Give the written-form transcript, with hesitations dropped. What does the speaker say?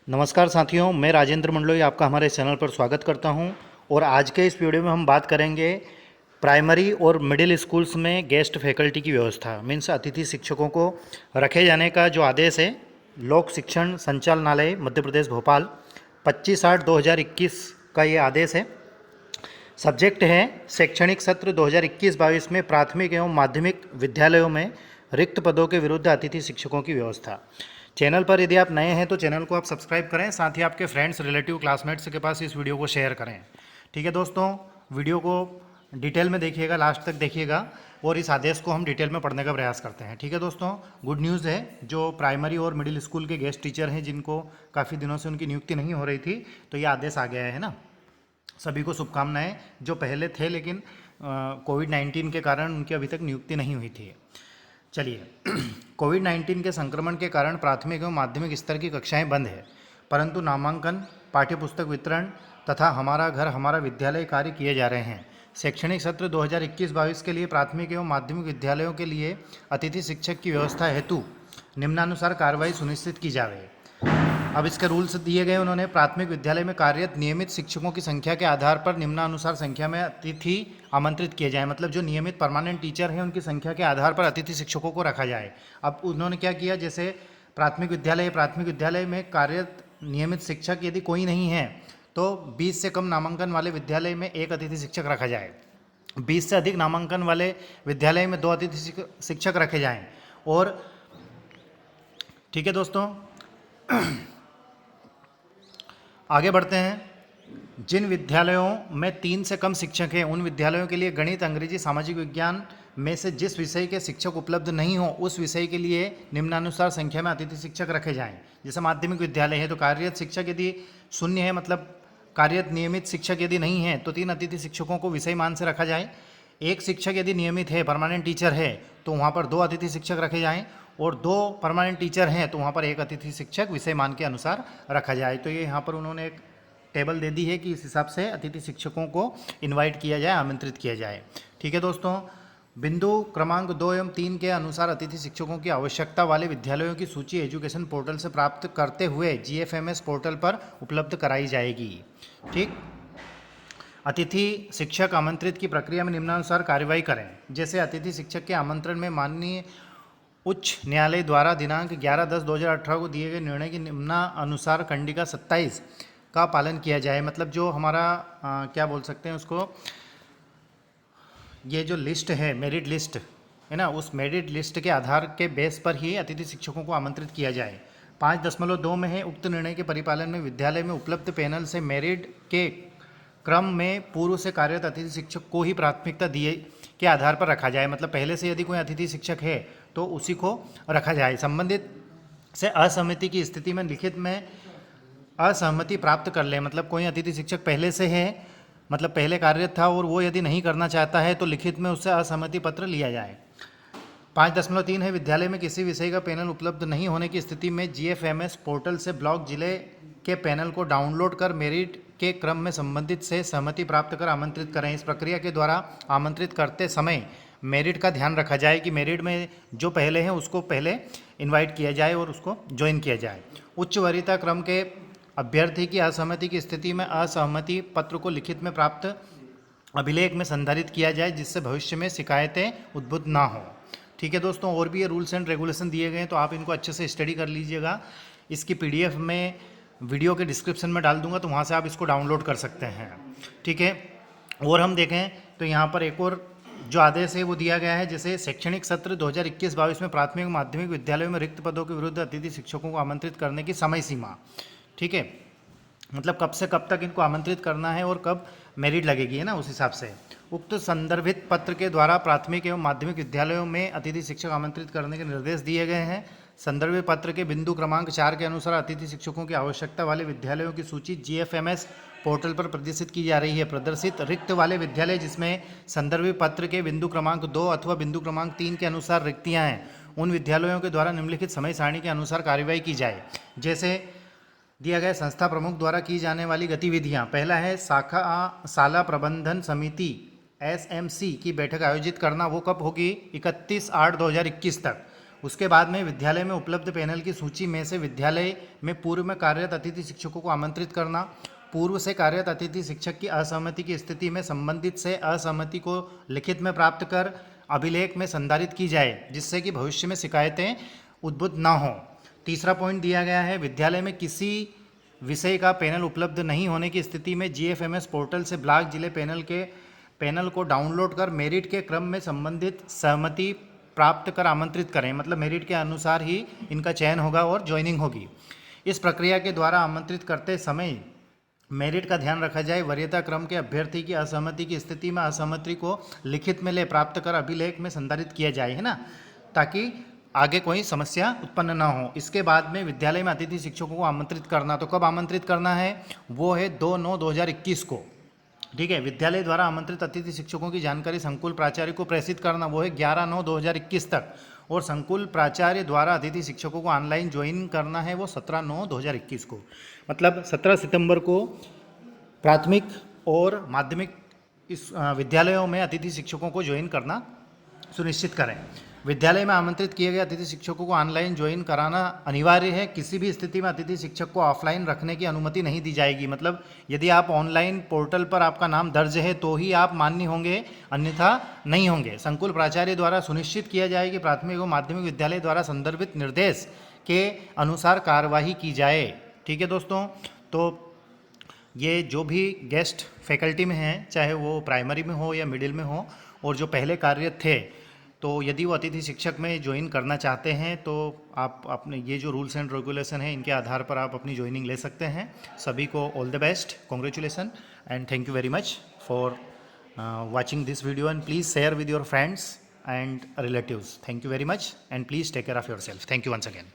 नमस्कार साथियों, मैं राजेंद्र मंडलोई आपका हमारे चैनल पर स्वागत करता हूं। और आज के इस वीडियो में हम बात करेंगे प्राइमरी और मिडिल स्कूल्स में गेस्ट फैकल्टी की व्यवस्था, मीन्स अतिथि शिक्षकों को रखे जाने का जो आदेश है लोक शिक्षण संचालनालय मध्य प्रदेश भोपाल 25/8/2021 का ये आदेश है। सब्जेक्ट है शैक्षणिक सत्र 2021-22 में प्राथमिक एवं माध्यमिक विद्यालयों में रिक्त पदों के विरुद्ध अतिथि शिक्षकों की व्यवस्था। चैनल पर यदि आप नए हैं तो चैनल को आप सब्सक्राइब करें, साथ ही आपके फ्रेंड्स, रिलेटिव, क्लासमेट्स के पास इस वीडियो को शेयर करें। ठीक है दोस्तों, वीडियो को डिटेल में देखिएगा, लास्ट तक देखिएगा और इस आदेश को हम डिटेल में पढ़ने का प्रयास करते हैं। ठीक है दोस्तों, गुड न्यूज़ है, जो प्राइमरी और मिडिल स्कूल के गेस्ट टीचर हैं जिनको काफ़ी दिनों से उनकी नियुक्ति नहीं हो रही थी, तो ये आदेश आ गया है ना। सभी को शुभकामनाएं जो पहले थे लेकिन कोविड-19 के कारण उनकी अभी तक नियुक्ति नहीं हुई थी। चलिए कोविड-19 के संक्रमण के कारण प्राथमिक एवं माध्यमिक स्तर की कक्षाएं बंद है, परंतु नामांकन, पाठ्यपुस्तक वितरण तथा हमारा घर हमारा विद्यालय कार्य किए जा रहे हैं। शैक्षणिक सत्र 2021-22 के लिए प्राथमिक एवं माध्यमिक विद्यालयों के लिए अतिथि शिक्षक की व्यवस्था हेतु निम्नानुसार कार्रवाई सुनिश्चित की जाए। अब इसके रूल्स दिए गए उन्होंने। प्राथमिक विद्यालय में कार्यरत नियमित शिक्षकों की संख्या के आधार पर निम्नानुसार संख्या में अतिथि आमंत्रित किए जाएं। मतलब जो नियमित परमानेंट टीचर हैं उनकी संख्या के आधार पर अतिथि शिक्षकों को रखा जाए। अब उन्होंने क्या किया, जैसे प्राथमिक विद्यालय में कार्यरत नियमित शिक्षक यदि कोई नहीं है तो 20 से कम नामांकन वाले विद्यालय में एक अतिथि शिक्षक रखा जाए, 20 से अधिक नामांकन वाले विद्यालय में 2 अतिथि शिक्षक रखे जाएं। और ठीक है दोस्तों, आगे बढ़ते हैं। जिन विद्यालयों में 3 से कम शिक्षक हैं उन विद्यालयों के लिए गणित, अंग्रेजी, सामाजिक विज्ञान में से जिस विषय के शिक्षक उपलब्ध नहीं हो उस विषय के लिए निम्नानुसार संख्या में अतिथि शिक्षक रखे जाएं। जैसे माध्यमिक विद्यालय है तो कार्यरत शिक्षक यदि शून्य है, मतलब कार्यरत नियमित शिक्षक यदि नहीं है तो 3 अतिथि शिक्षकों को विषय मान से रखा जाए। एक शिक्षक यदि नियमित है, परमानेंट टीचर है, तो वहाँ पर 2 अतिथि शिक्षक रखे जाएं। और 2 परमानेंट टीचर हैं तो वहाँ पर 1 अतिथि शिक्षक विषय मान के अनुसार रखा जाए। तो ये यहाँ पर उन्होंने एक टेबल दे दी है कि इस हिसाब से अतिथि शिक्षकों को इनवाइट किया जाए, आमंत्रित किया जाए। ठीक है दोस्तों, बिंदु क्रमांक 2 एवं 3 के अनुसार अतिथि शिक्षकों की आवश्यकता वाले विद्यालयों की सूची एजुकेशन पोर्टल से प्राप्त करते हुए GFMS पोर्टल पर उपलब्ध कराई जाएगी। ठीक, अतिथि शिक्षक आमंत्रित की प्रक्रिया में निम्नानुसार कार्रवाई करें। जैसे अतिथि शिक्षक के आमंत्रण में माननीय उच्च न्यायालय द्वारा दिनांक 11/10/2018 को दिए गए निर्णय की निम्नानुसार खंडिका 27 का पालन किया जाए। मतलब जो हमारा क्या बोल सकते हैं उसको, ये जो लिस्ट है, मेरिट लिस्ट है ना, उस मेरिट लिस्ट के आधार के बेस पर ही अतिथि शिक्षकों को आमंत्रित किया जाए। 5.2 में है, उक्त निर्णय के परिपालन में विद्यालय में उपलब्ध पैनल से मेरिट के क्रम में पूर्व से कार्यरत अतिथि शिक्षक को ही प्राथमिकता दिए के आधार पर रखा जाए। मतलब पहले से यदि कोई अतिथि शिक्षक है तो उसी को रखा जाए। संबंधित से असहमति की स्थिति में लिखित में असहमति प्राप्त कर ले। मतलब कोई अतिथि शिक्षक पहले से है, मतलब पहले कार्यरत था और वो यदि नहीं करना चाहता है तो लिखित में उससे असहमति पत्र लिया जाए। 5.3 है, विद्यालय में किसी विषय का पैनल उपलब्ध नहीं होने की स्थिति में GFMS पोर्टल से ब्लॉक जिले के पैनल को डाउनलोड कर मेरिट के क्रम में संबंधित से सहमति प्राप्त कर आमंत्रित करें। इस प्रक्रिया के द्वारा आमंत्रित करते समय मेरिट का ध्यान रखा जाए कि मेरिट में जो पहले हैं उसको पहले इनवाइट किया जाए और उसको ज्वाइन किया जाए। उच्च वरीयता क्रम के अभ्यर्थी की असहमति की स्थिति में असहमति पत्र को लिखित में प्राप्त अभिलेख में संधारित किया जाए जिससे भविष्य में शिकायतें उद्भूत ना हो। ठीक है दोस्तों, और भी ये रूल्स एंड रेगुलेशन दिए गए हैं तो आप इनको अच्छे से स्टडी कर लीजिएगा। इसकी PDF में वीडियो के डिस्क्रिप्शन में डाल दूंगा तो वहाँ से आप इसको डाउनलोड कर सकते हैं। ठीक है, और हम देखें तो यहाँ पर एक और जो आदेश है वो दिया गया है। जैसे शैक्षणिक सत्र 2021-22 में प्राथमिक माध्यमिक विद्यालयों में रिक्त पदों के विरुद्ध अतिथि शिक्षकों को आमंत्रित करने की समय सीमा। ठीक है, मतलब कब से कब तक इनको आमंत्रित करना है और कब मेरिट लगेगी, है ना, उस हिसाब से। उक्त संदर्भित पत्र के द्वारा प्राथमिक एवं माध्यमिक विद्यालयों में अतिथि शिक्षक आमंत्रित करने के निर्देश दिए गए हैं। संदर्भित पत्र के बिंदु क्रमांक 4 के अनुसार अतिथि शिक्षकों की आवश्यकता वाले विद्यालयों की सूची GFMS पोर्टल पर प्रदर्शित की जा रही है। प्रदर्शित रिक्त वाले विद्यालय जिसमें संदर्भित पत्र के बिंदु क्रमांक 2 अथवा बिंदु क्रमांक 3 के अनुसार रिक्तियाँ हैं उन विद्यालयों के द्वारा निम्नलिखित समय सारणी के अनुसार कार्यवाही की जाए। जैसे दिया गया संस्था प्रमुख द्वारा की जाने वाली गतिविधियां। पहला है शाला प्रबंधन समिति SMC की बैठक आयोजित करना। वो कब होगी? 31/8/2021 तक। उसके बाद में विद्यालय में उपलब्ध पैनल की सूची में से विद्यालय में पूर्व में कार्यरत अतिथि शिक्षकों को आमंत्रित करना। पूर्व से कार्यरत अतिथि शिक्षक की असहमति की स्थिति में संबंधित से असहमति को लिखित में प्राप्त कर अभिलेख में संधारित की जाए, जिससे कि भविष्य में शिकायतें उद्भुत न हो। तीसरा पॉइंट दिया गया है, विद्यालय में किसी विषय का पैनल उपलब्ध नहीं होने की स्थिति में GFMS पोर्टल से ब्लॉक जिले पैनल को डाउनलोड कर मेरिट के क्रम में संबंधित सहमति प्राप्त कर आमंत्रित करें। मतलब मेरिट के अनुसार ही इनका चयन होगा और ज्वाइनिंग होगी। इस प्रक्रिया के द्वारा आमंत्रित करते समय मेरिट का ध्यान रखा जाए। वरीयता क्रम के अभ्यर्थी की असहमति की स्थिति में असहमति को लिखित में ले प्राप्त कर अभिलेख में संधारित किया जाए, है ना, ताकि आगे कोई समस्या उत्पन्न ना हो। इसके बाद में विद्यालय में अतिथि शिक्षकों को आमंत्रित करना, तो कब आमंत्रित करना है, वो है 2/9/2021 को। ठीक है, विद्यालय द्वारा आमंत्रित अतिथि शिक्षकों की जानकारी संकुल प्राचार्य को प्रेषित करना, वो है 11/9/2021 तक। और संकुल प्राचार्य द्वारा अतिथि शिक्षकों को ऑनलाइन ज्वाइन करना है, वो 17/9/2021 को। मतलब 17 सितंबर को प्राथमिक और माध्यमिक इस विद्यालयों में अतिथि शिक्षकों को ज्वाइन करना सुनिश्चित करें। विद्यालय में आमंत्रित किए गए अतिथि शिक्षकों को ऑनलाइन ज्वाइन कराना अनिवार्य है। किसी भी स्थिति में अतिथि शिक्षक को ऑफलाइन रखने की अनुमति नहीं दी जाएगी। मतलब यदि आप ऑनलाइन पोर्टल पर आपका नाम दर्ज है तो ही आप मान्य होंगे, अन्यथा नहीं होंगे। संकुल प्राचार्य द्वारा सुनिश्चित किया जाए कि प्राथमिक और माध्यमिक विद्यालय द्वारा संदर्भित निर्देश के अनुसार कार्यवाही की जाए। ठीक है दोस्तों, तो ये जो भी गेस्ट फैकल्टी में हैं, चाहे वो प्राइमरी में हो या मिडिल में हो, और जो पहले कार्यरत थे, तो यदि वो अतिथि शिक्षक में ज्वाइन करना चाहते हैं तो आप अपने ये जो रूल्स एंड रेगुलेशन है इनके आधार पर आप अपनी ज्वाइनिंग ले सकते हैं। सभी को all the best, congratulation and thank you very much for watching this video, and please share with your friends and relatives. Thank you very much, and please take care of yourself. Thank you once again.